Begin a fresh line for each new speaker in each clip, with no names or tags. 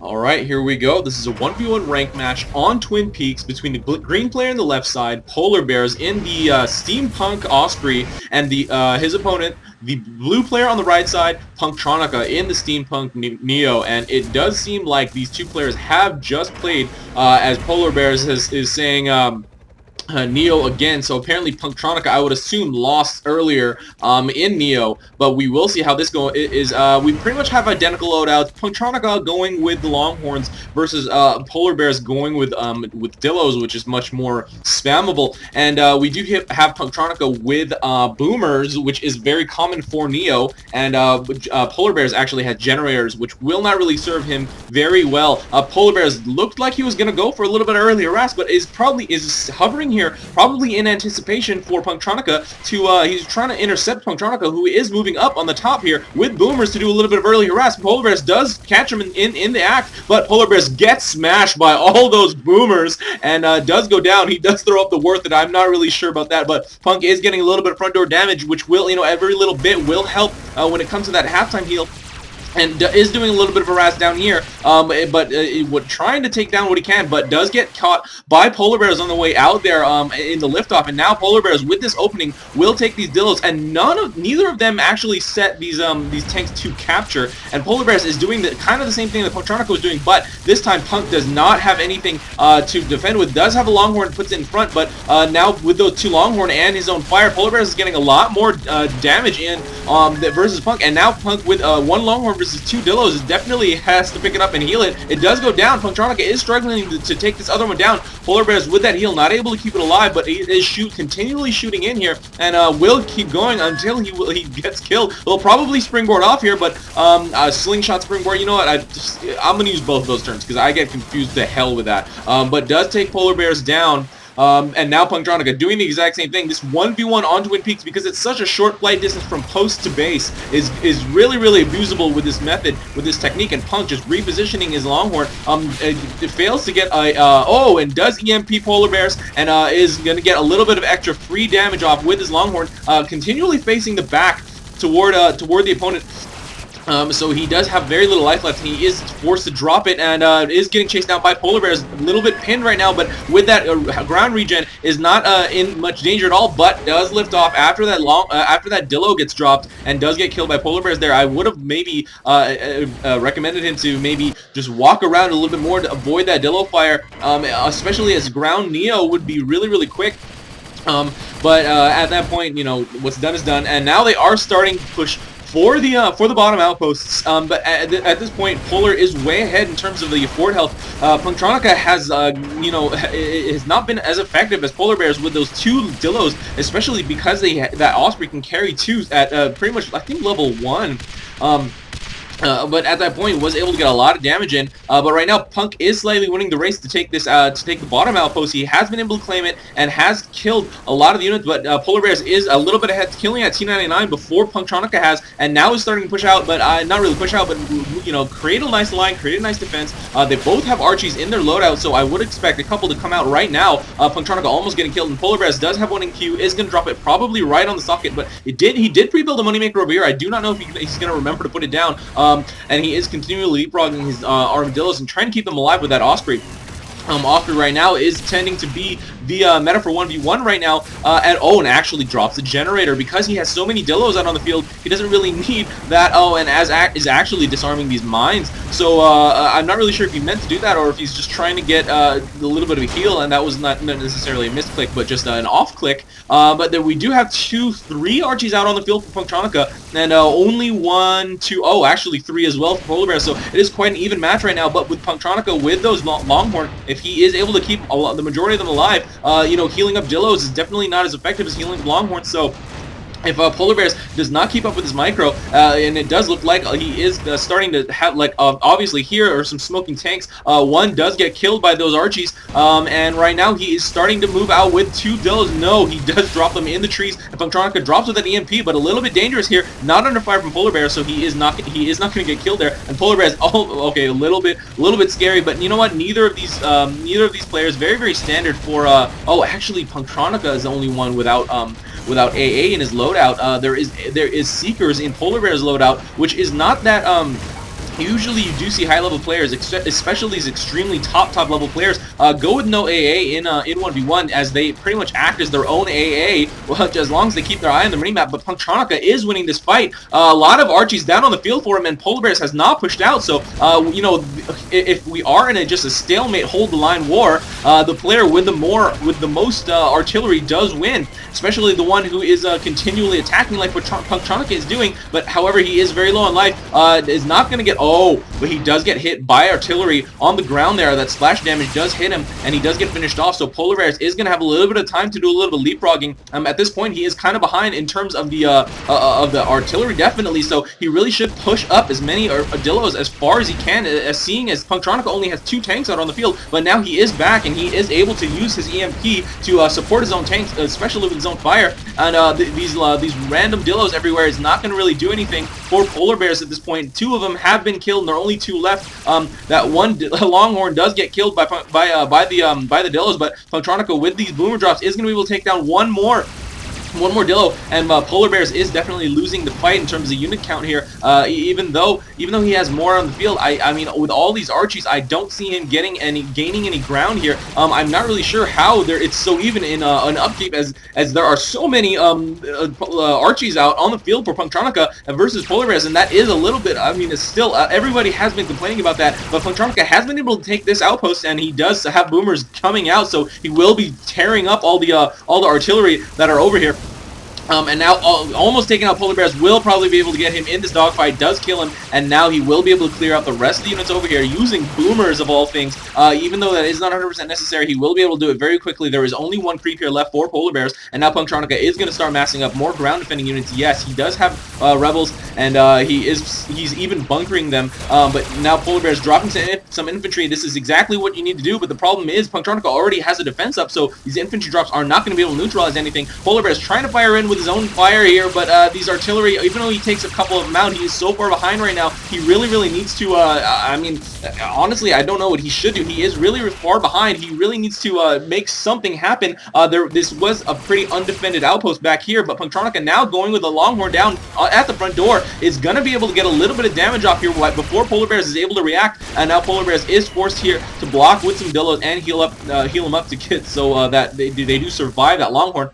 Alright, here we go. This is a 1v1 rank match on Twin Peaks between the green player on the left side, Polarbearz in the Steampunk Osprey, and the his opponent, the blue player on the right side, Punktronica in the Steampunk Neo. And it does seem like these two players have just played, as Polarbearz is saying, Neo again. So apparently Punktronica, I would assume, lost earlier in Neo, but we will see how this is. We pretty much have identical loadouts. Punktronica going with the Longhorns versus Polarbearz going with Dillos, which is much more spammable. And we do have Punktronica with Boomers, which is very common for Neo, and Polarbearz actually had generators, which will not really serve him very well. Polarbearz looked like he was going to go for a little bit earlier harass, but is hovering here, probably in anticipation for Punktronica to, he's trying to intercept Punktronica, who is moving up on the top here with Boomers to do a little bit of early harass. Polarbearz does catch him in the act, but Polarbearz gets smashed by all those Boomers and does go down. He does throw up the worth, and I'm not really sure about that, but Punk is getting a little bit of front door damage, which will, every little bit will help when it comes to that halftime heal. And is doing a little bit of harass down here, but trying to take down what he can, but does get caught by Polarbearz on the way out there in the liftoff. And now Polarbearz, with this opening, will take these Dillos, and neither of them actually set these tanks to capture. And Polarbearz is doing kind of the same thing that Punktronica was doing, but this time Punk does not have anything to defend with. Does have a Longhorn, puts it in front, but now with those two Longhorn and his own fire, Polarbearz is getting a lot more damage in versus Punk. And now Punk with one Longhorn versus two Dillos definitely has to pick it up and heal it. It does go down. Punktronica is struggling to take this other one down. Polarbearz with that heal, not able to keep it alive, but he is continually shooting in here, and will keep going until he gets killed. He'll probably springboard off here, but slingshot springboard, you know what, I'm going to use both of those terms because I get confused to hell with that. But does take Polarbearz down. And now Punktronica doing the exact same thing. This 1v1 on Twin Peaks, because it's such a short flight distance from post to base, is really, really abusable with this method, with this technique. And Punk just repositioning his Longhorn. It fails to get and does EMP Polarbearz, and is going to get a little bit of extra free damage off with his Longhorn, continually facing the back toward the opponent. So he does have very little life left. He is forced to drop it, and is getting chased down by Polarbearz. A little bit pinned right now, but with that ground regen is not in much danger at all, but does lift off after that after that Dillo gets dropped and does get killed by Polarbearz there. I would have maybe recommended him to maybe just walk around a little bit more to avoid that Dillo fire, especially as ground Neo would be really, really quick. But at that point, what's done is done, and now they are starting to push for the bottom outposts, but at this point, Polar is way ahead in terms of the fort health. Punktronica has, has not been as effective as Polarbearz with those two Dillos, especially because that Osprey can carry two at pretty much, I think, level 1. But at that point was able to get a lot of damage in. But right now Punk is slightly winning the race to take this to take the bottom outpost. He has been able to claim it and has killed a lot of the units, but Polarbearz is a little bit ahead, killing at T99 before Punktronica has, and now is starting to push out, but not really push out, but create a nice line, create a nice defense. They both have Archies in their loadout, so I would expect a couple to come out right now. Punktronica almost getting killed, and Polarbearz does have one in queue, is going to drop it probably right on the socket, but he did pre-build a Moneymaker over here. I do not know if he's going to remember to put it down. And he is continually leapfrogging his armadillos and trying to keep them alive with that Osprey. Osprey right now is tending to be the meta for 1v1 right now, and actually drops the generator because he has so many Dillos out on the field. He doesn't really need that. And is actually disarming these mines. So I'm not really sure if he meant to do that or if he's just trying to get a little bit of a heal, and that was not necessarily a misclick, but just an off click. But then we do have 3 Archies out on the field for Punktronica, and only 1, 2, actually 3 as well for Polarbearz. So it is quite an even match right now. But with Punktronica, with those Longhorn, if he is able to keep the majority of them alive, healing up Dillos is definitely not as effective as healing Longhorn. So if Polarbearz does not keep up with his micro, and it does look like he is starting to have, obviously here are some smoking tanks. One does get killed by those Archies, and right now he is starting to move out with 2 Dillos. No, he does drop them in the trees, and Punktronica drops with an EMP, but a little bit dangerous here, not under fire from Polarbearz, so he is not going to get killed there. And Polarbearz, okay, a little bit scary, but you know what? Neither of these players, very, very standard for. Actually, Punktronica is the only one without AA in his loadout. There is Seekers in Polarbearz loadout, which is not that usually you do see high-level players, especially these extremely top level players, go with no AA in 1v1, as they pretty much act as their own AA, well, as long as they keep their eye on the minimap. But Punktronica is winning this fight. A lot of Archies down on the field for him, and Polarbearz has not pushed out. So, you know, if we are in just a stalemate, hold the line war, the player with the most artillery does win, especially the one who is continually attacking like what Punktronica is doing. But however, he is very low on life, is not going to get. Oh, but he does get hit by artillery on the ground there. That splash damage does hit him, and he does get finished off. So Polarbearz is going to have a little bit of time to do a little bit of leapfrogging. At this point, he is kind of behind in terms of the artillery, definitely. So he really should push up as many Armadillos as far as he can, seeing as Punktronica only has 2 tanks out on the field. But now he is back, and he is able to use his EMP to support his own tanks, especially with his own fire. And these random Dillos everywhere is not going to really do anything for Polarbearz at this point. 2 of them have been killed, and there are only 2 left. That one Longhorn does get killed by the Dillos, but Punktronica with these boomer drops is going to be able to take down one more Dillo, and Polarbearz is definitely losing the fight in terms of unit count here. Even though he has more on the field, I mean, with all these Archies, I don't see him gaining any ground here. I'm not really sure how it's so even in an upkeep, as there are so many Archies out on the field for Punktronica versus Polarbearz, and that is a little bit. I mean, it's still everybody has been complaining about that, but Punktronica has been able to take this outpost, and he does have boomers coming out, so he will be tearing up all the artillery that are over here. And now almost taking out Polarbearz, will probably be able to get him in this dogfight, does kill him, and now he will be able to clear out the rest of the units over here using boomers of all things. Even though that is not 100% necessary, he will be able to do it very quickly. There is only 1 creep here left for Polarbearz, and now Punktronica is going to start massing up more ground defending units. Yes, he does have rebels, and he's even bunkering them, but now Polarbearz dropping some infantry. This is exactly what you need to do, but the problem is Punktronica already has a defense up, so these infantry drops are not going to be able to neutralize anything. Polarbearz trying to fire in with his own fire here, but these artillery, even though he takes a couple of them out, he is so far behind right now. He really needs to, I mean, honestly, I don't know what he should do. He is really far behind. He really needs to make something happen. This was a pretty undefended outpost back here, but Punktronica now going with a Longhorn down at the front door is going to be able to get a little bit of damage off here before Polarbearz is able to react, and now Polarbearz is forced here to block with some Dillos and heal him up to get so that they do survive that Longhorn.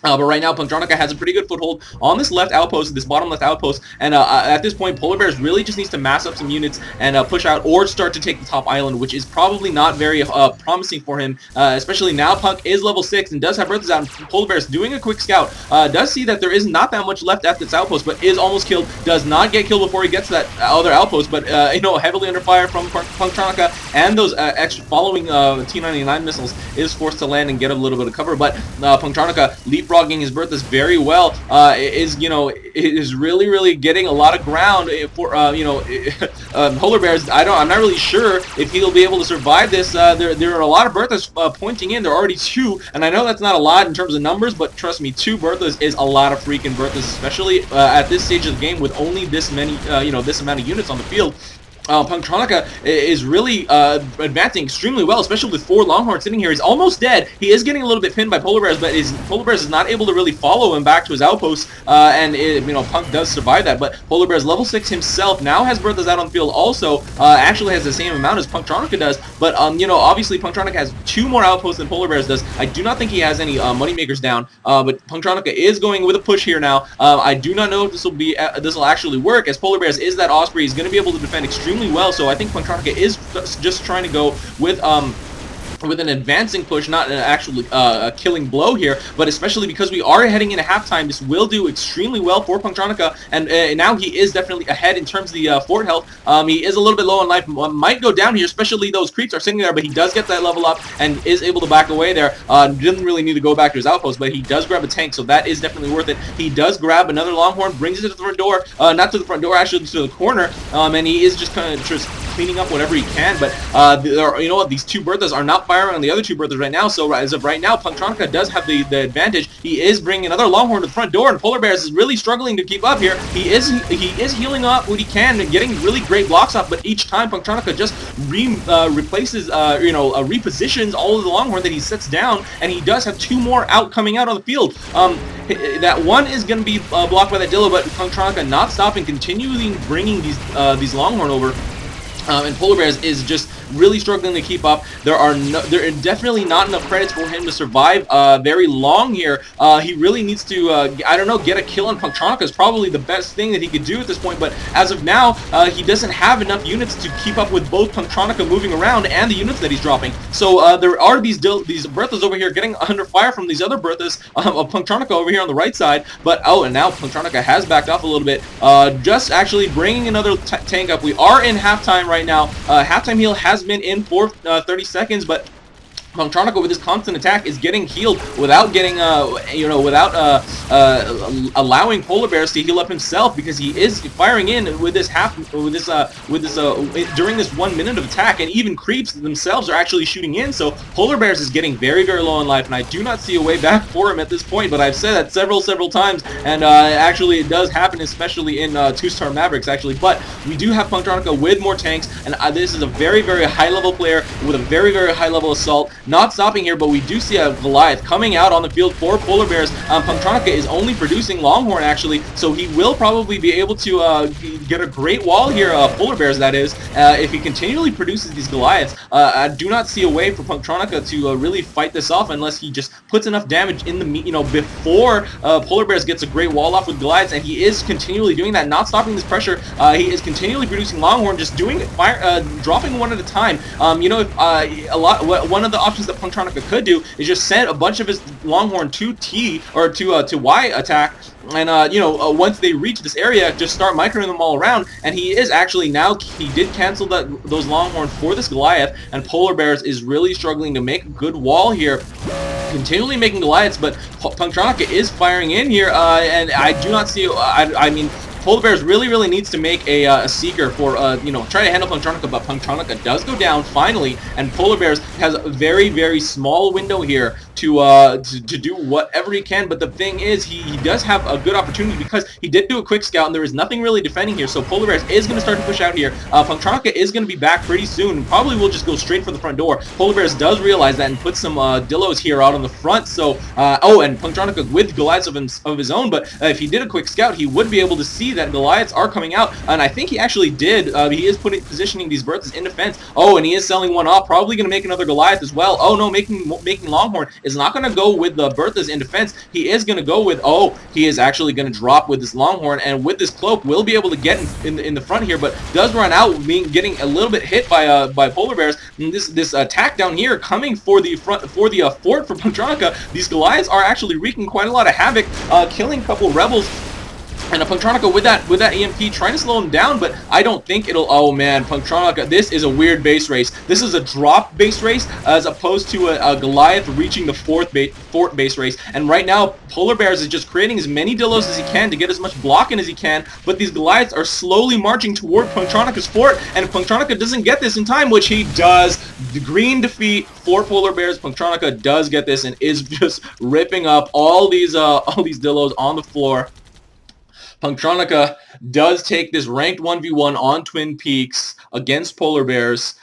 But right now, Punktronica has a pretty good foothold on this left outpost, this bottom left outpost, and at this point, Polarbearz really just needs to mass up some units and push out or start to take the top island, which is probably not very promising for him, especially now Punk is level 6 and does have Berthas out, and Polarbearz doing a quick scout, does see that there is not that much left at this outpost, but is almost killed, does not get killed before he gets to that other outpost, but, you know, heavily under fire from Punktronica, and those extra following T-99 missiles is forced to land and get a little bit of cover, but Punktronica leapfrogging his Berthas very well, is really getting a lot of ground for Polarbearz. I'm not really sure if he'll be able to survive this. There are a lot of Berthas pointing in. There are already 2, and I know that's not a lot in terms of numbers, but trust me, 2 Berthas is a lot of freaking Berthas, especially at this stage of the game with only this many, this amount of units on the field. Punktronica is really advancing extremely well, especially with 4 Longhorns sitting here. He's almost dead. He is getting a little bit pinned by Polarbearz, but Polarbearz is not able to really follow him back to his outpost, and Punk does survive that. But Polarbearz, level 6 himself, now has Berthas out on the field also, actually has the same amount as Punktronica does, but obviously Punktronica has 2 more outposts than Polarbearz does. I do not think he has any moneymakers down, but Punktronica is going with a push here now. I do not know if this will actually work, as Polarbearz is that Osprey. He's going to be able to defend extremely well, so I think Punktronica is just trying to go with an advancing push, not an actual killing blow here, but especially because we are heading into halftime, this will do extremely well for Punktronica, and now he is definitely ahead in terms of the fort health. He is a little bit low on life, might go down here, especially those creeps are sitting there, but he does get that level up and is able to back away there. Didn't really need to go back to his outpost, but he does grab a tank, so that is definitely worth it. He does grab another Longhorn, brings it to the front door, not to the front door, actually to the corner, and he is just kind of cleaning up whatever he can, but you know what, these two Berthas are not firing on the other two Berthas right now, so as of right now, Punktronica does have the advantage. He is bringing another Longhorn to the front door, and Polarbearz is really struggling to keep up here. He is healing up what he can and getting really great blocks up, but each time Punktronica just replaces, repositions all of the Longhorn that he sets down, and he does have two more coming out on the field. That one is going to be blocked by that Dillo, but Punktronica not stopping, continuing bringing these Longhorn over. And Polarbearz is just really struggling to keep up. There are definitely not enough credits for him to survive very long here. He really needs to, I don't know, get a kill on Punktronica is probably the best thing that he could do at this point, but as of now, he doesn't have enough units to keep up with both Punktronica moving around and the units that he's dropping. So there are these Berthas over here getting under fire from these other Berthas of Punktronica over here on the right side, but and now Punktronica has backed off a little bit, just actually bringing another tank up. We are in halftime right now. Halftime heal has been in for 30 seconds, but Punktronica with his constant attack is getting healed without getting, without allowing Polarbearz to heal up himself, because he is firing in with this during this 1 minute of attack, and even creeps themselves are actually shooting in. So Polarbearz is getting very, very low in life, and I do not see a way back for him at this point. But I've said that several times, and actually it does happen, especially in 2-star Mavericks actually. But we do have Punktronica with more tanks, and this is a very, very high level player with a very, very high level assault. Not stopping here, but we do see a Goliath coming out on the field for Polarbearz. Punktronica is only producing Longhorn actually, so he will probably be able to get a great wall here, Polarbearz that is, if he continually produces these Goliaths. I do not see a way for Punktronica to really fight this off unless he just puts enough damage in the before Polarbearz gets a great wall off with Goliaths, and he is continually doing that, not stopping this pressure. He is continually producing Longhorn, just doing it, dropping one at a time. One of the options that Punktronica could do is just send a bunch of his Longhorn to T or to Y attack, and once they reach this area, just start microing them all around. And he is actually now, he did cancel those Longhorn for this Goliath, and Polarbearz is really struggling to make a good wall here, continually making Goliaths, but Punktronica is firing in here, and I do not see, I mean, Polarbearz really needs to make a Seeker for, try to handle Punktronica, but Punktronica does go down finally, and Polarbearz has a very, very small window here to do whatever he can. But the thing is, he does have a good opportunity because he did do a quick scout, and there is nothing really defending here, so Polarbearz is going to start to push out here. Punktronica is going to be back pretty soon, and probably will just go straight for the front door. Polarbearz does realize that and put some Dillos here out on the front, so, and Punktronica with Goliaths of his own, but if he did a quick scout, he would be able to see that Goliaths are coming out, and I think he actually did. He is positioning these Berthas in defense. And he is selling one off, probably going to make another Goliath as well. No, making Longhorn is not going to go with the Berthas in defense. He is going to go with, he is actually going to drop with this Longhorn, and with this cloak will be able to get in the front here, but does run out, getting a little bit hit by Polarbearz. And this attack down here coming for the fort for Punktronica. These Goliaths are actually wreaking quite a lot of havoc, killing a couple rebels. And Punktronica with that EMP trying to slow him down, but I don't think it'll. Oh man, Punktronica, this is a weird base race. This is a drop base race as opposed to a Goliath reaching the fort base race. And right now, Polarbearz is just creating as many Dillos as he can to get as much block in as he can, but these Goliaths are slowly marching toward Punktronica's fort, and if Punktronica doesn't get this in time, which he does, the green defeat for Polarbearz, Punktronica does get this and is just ripping up all these Dillos on the floor. Punktronica does take this ranked 1v1 on Twin Peaks against Polarbearz.